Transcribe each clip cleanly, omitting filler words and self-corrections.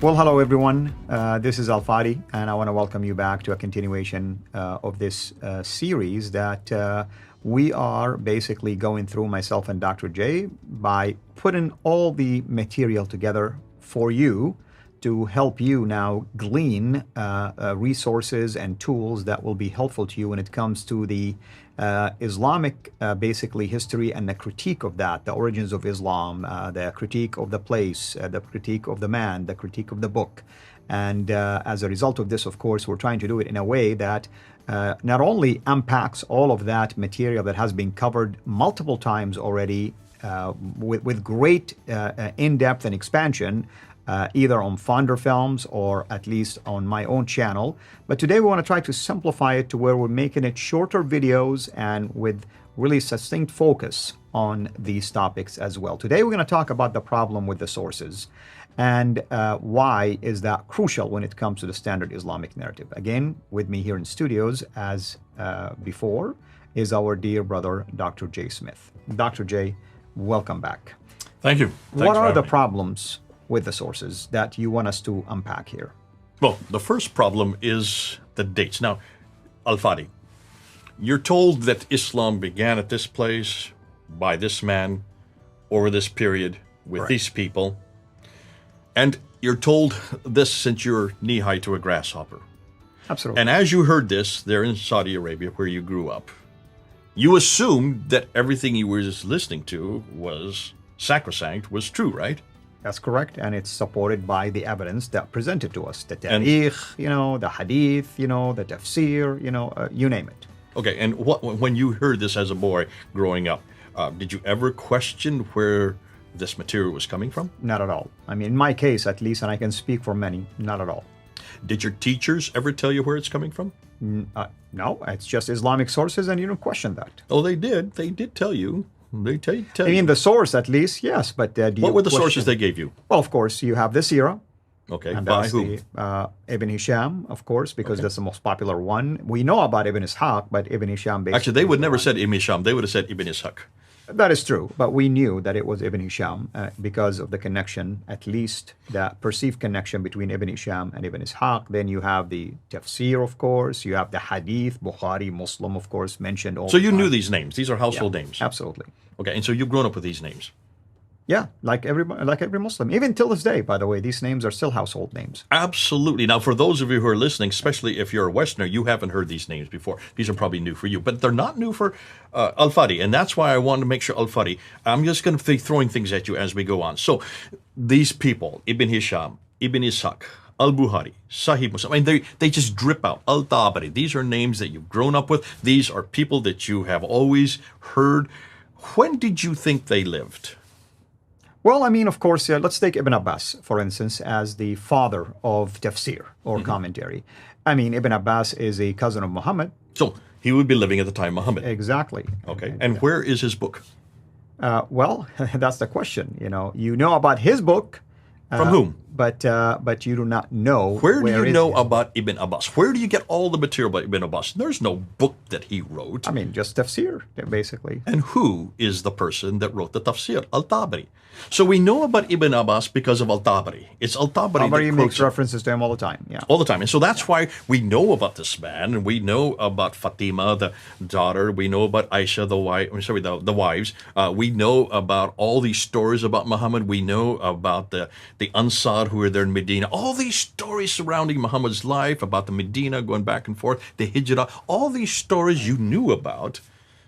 Well, hello everyone. This is Al Fadi, and I want to welcome you back to a continuation of this series that we are basically going through, myself and Dr. J, by putting all the material together for you to help you now glean resources and tools that will be helpful to you when it comes to the Islamic basically history and the critique of that, the origins of Islam, the critique of the place, the critique of the man, the critique of the book. And as a result of this, of course, we're trying to do it in a way that not only unpacks all of that material that has been covered multiple times already with great in-depth and expansion, either on Fonder Films or at least on my own channel. But today we want to try to simplify it to where we're making it shorter videos and with really succinct focus on these topics as well. Today we're going to talk about the problem with the sources and why is that crucial when it comes to the standard Islamic narrative. Again, with me here in studios as before is our dear brother, Dr. J. Smith. Dr. J, welcome back. Thank you. Thanks what are the me. problems with the sources that you want us to unpack here? Well, the first problem is the dates. Now, Al-Fadi, you're told that Islam began at this place, by this man, over this period, with these people. And you're told this since you're knee-high to a grasshopper. Absolutely. And as you heard this there in Saudi Arabia, where you grew up, you assumed that everything you were just listening to was sacrosanct, was true, right? That's correct, and it's supported by the evidence that presented to us, the tarikh, the hadith, the tafsir, you name it. Okay, and when you heard this as a boy growing up, did you ever question where this material was coming from? Not at all. I mean, in my case at least, and I can speak for many, not at all. Did your teachers ever tell you where it's coming from? No, it's just Islamic sources, and you don't question that. Oh, they did. They did tell you. They tell I mean, the source at least, yes, but what were the sources they gave you? Well, of course, you have the Sirah. Okay, and by that's whom? Ibn Hisham, of course, because that's the most popular one. We know about Ibn Ishaq, but Ibn Hisham basically... Actually, they would never said Ibn Hisham. They would have said Ibn Ishaq. That is true, but we knew that it was Ibn Hisham because of the connection, at least the perceived connection between Ibn Hisham and Ibn Ishaq. Then you have the tafsir, of course. You have the hadith, Bukhari, Muslim, of course, mentioned all So the you time. knew these names. These are household names. Absolutely. Okay, and so you've grown up with these names. Yeah, like every Muslim. Even till this day, by the way, these names are still household names. Absolutely. Now, for those of you who are listening, especially if you're a Westerner, you haven't heard these names before. These are probably new for you, but they're not new for Al-Fadi, and that's why I wanted to make sure, Al-Fadi, I'm just going to be throwing things at you as we go on. So, these people, Ibn Hisham, Ibn Ishaq, Al-Bukhari, Sahih Muslim, I mean, they just drip out. Al-Tabari, these are names that you've grown up with. These are people that you have always heard. When did you think they lived? Well, I mean, of course, let's take Ibn Abbas, for instance, as the father of tafsir or commentary. I mean, Ibn Abbas is a cousin of Muhammad. So, he would be living at the time Muhammad. Exactly. Okay, and where is his book? Well, that's the question. You know about his book. From whom? But you do not know. Where do you know his about Ibn Abbas? Where do you get all the material about Ibn Abbas? There's no book that he wrote. I mean, just tafsir, basically. And who is the person that wrote the tafsir? Al-Tabari. So we know about Ibn Abbas because of Al-Tabari. It's Al-Tabari that Tabari quotes makes him references to him all the time. Yeah. all the time. And so that's why we know about this man, and we know about Fatima, the daughter. We know about Aisha, the wife. The wives. We know about all these stories about Muhammad. We know about the Ansar who were there in Medina. All these stories surrounding Muhammad's life, about the Medina going back and forth, the Hijrah. All these stories you knew about,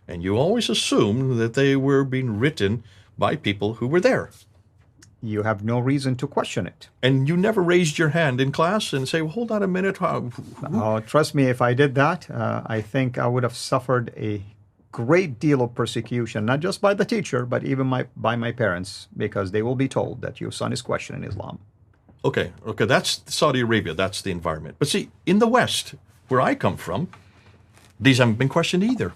and you always assumed that they were being written by people who were there. You have no reason to question it. And you never raised your hand in class and say, well, hold on a minute. Oh, trust me, if I did that, I think I would have suffered a great deal of persecution, not just by the teacher, but even by my parents, because they will be told that your son is questioning Islam. Okay, that's Saudi Arabia. That's the environment. But see, in the West, where I come from, these haven't been questioned either.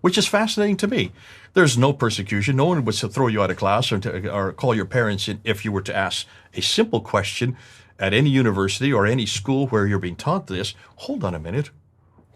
Which is fascinating to me. There's no persecution. No one would throw you out of class or call your parents in if you were to ask a simple question at any university or any school where you're being taught this. Hold on a minute.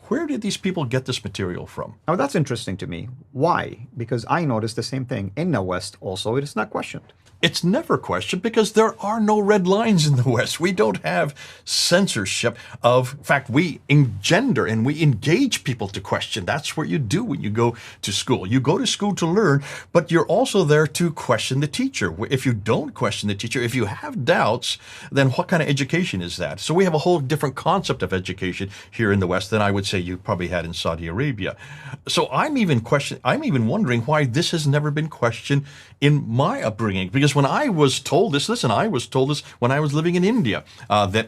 Where did these people get this material from? Now that's interesting to me. Why? Because I noticed the same thing. In the West also, it is not questioned. It's never questioned because there are no red lines in the West. We don't have censorship of, in fact, we engender and we engage people to question. That's what you do when you go to school. You go to school to learn, but you're also there to question the teacher. If you don't question the teacher, if you have doubts, then what kind of education is that? So we have a whole different concept of education here in the West than I would say you probably had in Saudi Arabia. So I'm even wondering why this has never been questioned in my upbringing. Because when I was told this, I was told this when I was living in India, that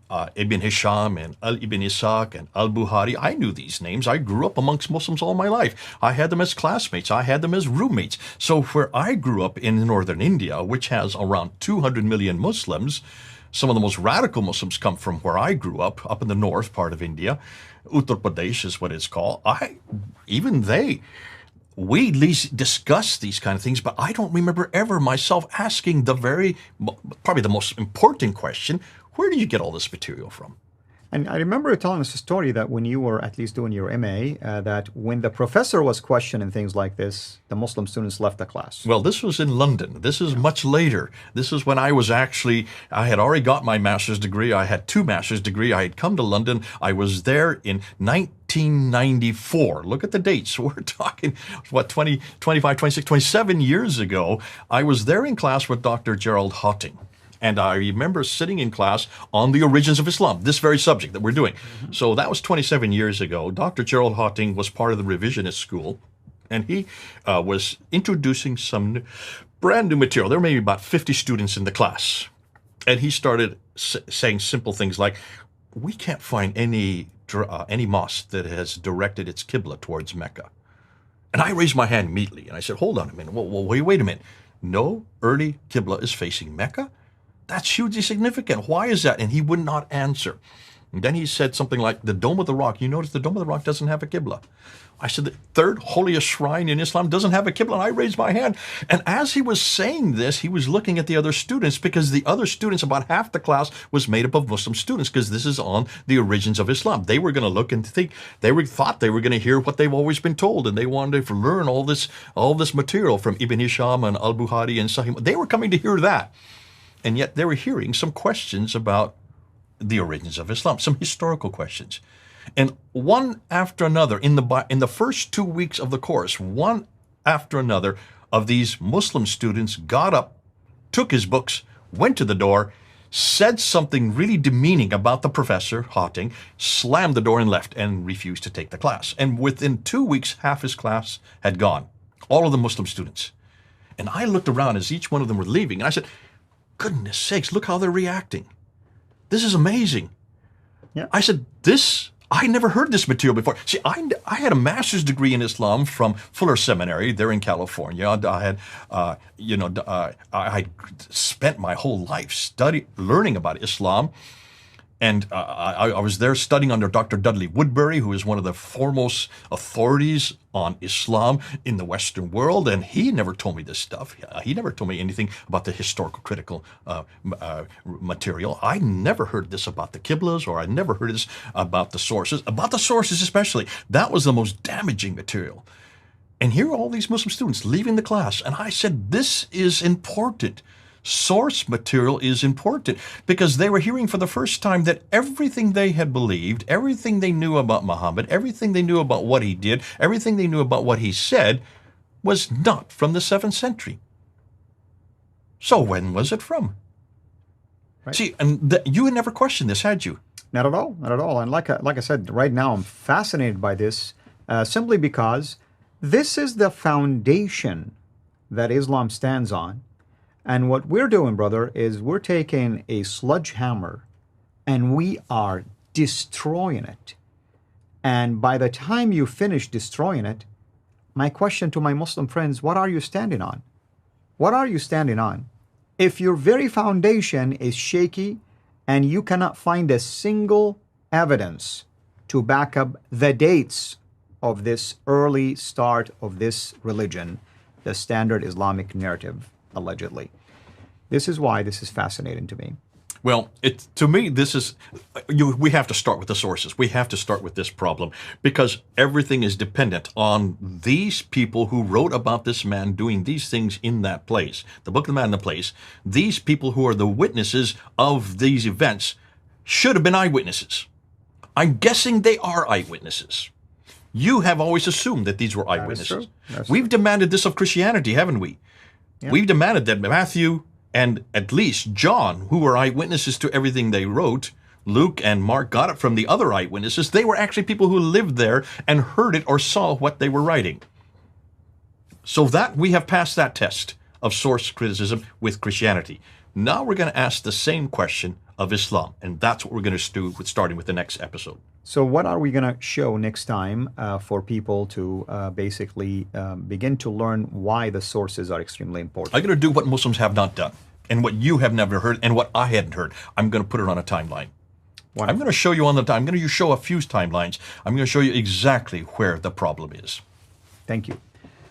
Ibn Hisham and Ibn Ishaq and Al-Bukhari, I knew these names. I grew up amongst Muslims all my life. I had them as classmates. I had them as roommates. So where I grew up in northern India, which has around 200 million Muslims, some of the most radical Muslims come from where I grew up in the north part of India. Uttar Pradesh is what it's called. We at least discuss these kind of things, but I don't remember ever myself asking probably the most important question: where did you get all this material from? And I remember you telling us a story that when you were at least doing your MA, that when the professor was questioning things like this, the Muslim students left the class. Well, this was in London. This is much later. This is when I had already got my master's degree. I had 2 master's degrees. I had come to London. I was there in 1994. Look at the dates. We're talking, 20, 25, 26, 27 years ago. I was there in class with Dr. Gerald Hotting. And I remember sitting in class on the origins of Islam, this very subject that we're doing. Mm-hmm. So that was 27 years ago. Dr. Gerald Hotting was part of the revisionist school, and he was introducing some brand new material. There were maybe about 50 students in the class. And he started saying simple things like, we can't find any mosque that has directed its Qibla towards Mecca. And I raised my hand immediately, and I said, hold on a minute. Well, wait a minute. No early Qibla is facing Mecca? That's hugely significant. Why is that? And he would not answer. And then he said something like, the Dome of the Rock. You notice the Dome of the Rock doesn't have a Qibla. I said, the third holiest shrine in Islam doesn't have a Qibla. And I raised my hand. And as he was saying this, he was looking at the other students, because the other students, about half the class, was made up of Muslim students, because this is on the origins of Islam. They were going to look and think, thought they were going to hear what they've always been told, and they wanted to learn all this material from Ibn Hisham and Al-Bukhari and Sahih. They were coming to hear that. And yet they were hearing some questions about the origins of Islam, some historical questions. And one after another, in the first 2 weeks of the course, one after another of these Muslim students got up, took his books, went to the door, said something really demeaning about the professor, Hotting, slammed the door and left, and refused to take the class. And within 2 weeks, half his class had gone, all of the Muslim students. And I looked around as each one of them were leaving, and I said, goodness sakes, look how they're reacting. This is amazing. Yeah. I said, I never heard this material before. See, I had a master's degree in Islam from Fuller Seminary there in California. I spent my whole life learning about Islam. And I was there studying under Dr. Dudley Woodbury, who is one of the foremost authorities on Islam in the Western world. And he never told me this stuff. He never told me anything about the historical critical material. I never heard this about the Qiblas, or I never heard this about the sources. About the sources especially. That was the most damaging material. And here are all these Muslim students leaving the class. And I said, this is important. Source material is important, because they were hearing for the first time that everything they had believed, everything they knew about Muhammad, everything they knew about what he did, everything they knew about what he said was not from the 7th century. So when was it from? Right. See, and you had never questioned this, had you? Not at all, not at all. And like I said, right now I'm fascinated by this simply because this is the foundation that Islam stands on. And what we're doing, brother, is we're taking a sledgehammer and we are destroying it. And by the time you finish destroying it, my question to my Muslim friends, what are you standing on? What are you standing on? If your very foundation is shaky and you cannot find a single evidence to back up the dates of this early start of this religion, the standard Islamic narrative, allegedly. This is why this is fascinating to me. Well, to me, we have to start with the sources. We have to start with this problem because everything is dependent on these people who wrote about this man doing these things in that place. The book of the man in the place. These people who are the witnesses of these events should have been eyewitnesses. I'm guessing they are eyewitnesses. You have always assumed that these were eyewitnesses. We've demanded this of Christianity, haven't we? Yeah. We've demanded that Matthew and at least John, who were eyewitnesses to everything they wrote, Luke and Mark got it from the other eyewitnesses. They were actually people who lived there and heard it or saw what they were writing. So that we have passed that test of source criticism with Christianity. Now we're going to ask the same question of Islam, and that's what we're going to do with starting with the next episode. So what are we going to show next time for people to basically begin to learn why the sources are extremely important? I'm going to do what Muslims have not done, and what you have never heard, and what I hadn't heard. I'm going to put it on a timeline. Wonderful. I'm going to show you I'm going to show a few timelines. I'm going to show you exactly where the problem is. Thank you.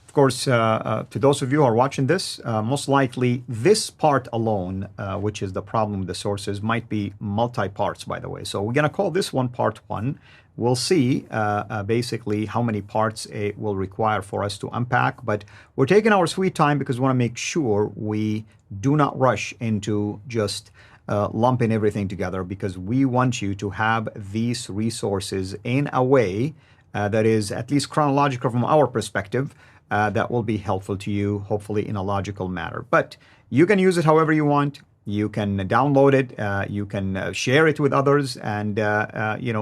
Of course, to those of you who are watching this, most likely this part alone, which is the problem with the sources, might be multi-parts, by the way. So we're going to call this one part 1. We'll see basically how many parts it will require for us to unpack. But we're taking our sweet time because we want to make sure we do not rush into just lumping everything together, because we want you to have these resources in a way that is at least chronological from our perspective. That will be helpful to you, hopefully in a logical manner. But you can use it however you want. You can download it. You can share it with others, and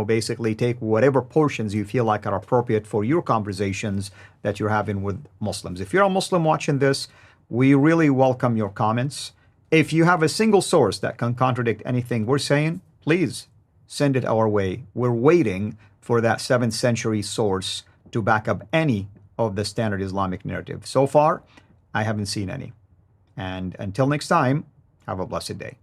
basically take whatever portions you feel like are appropriate for your conversations that you're having with Muslims. If you're a Muslim watching this, we really welcome your comments. If you have a single source that can contradict anything we're saying, please send it our way. We're waiting for that 7th century source to back up any of the standard Islamic narrative. So far, I haven't seen any. And until next time, have a blessed day.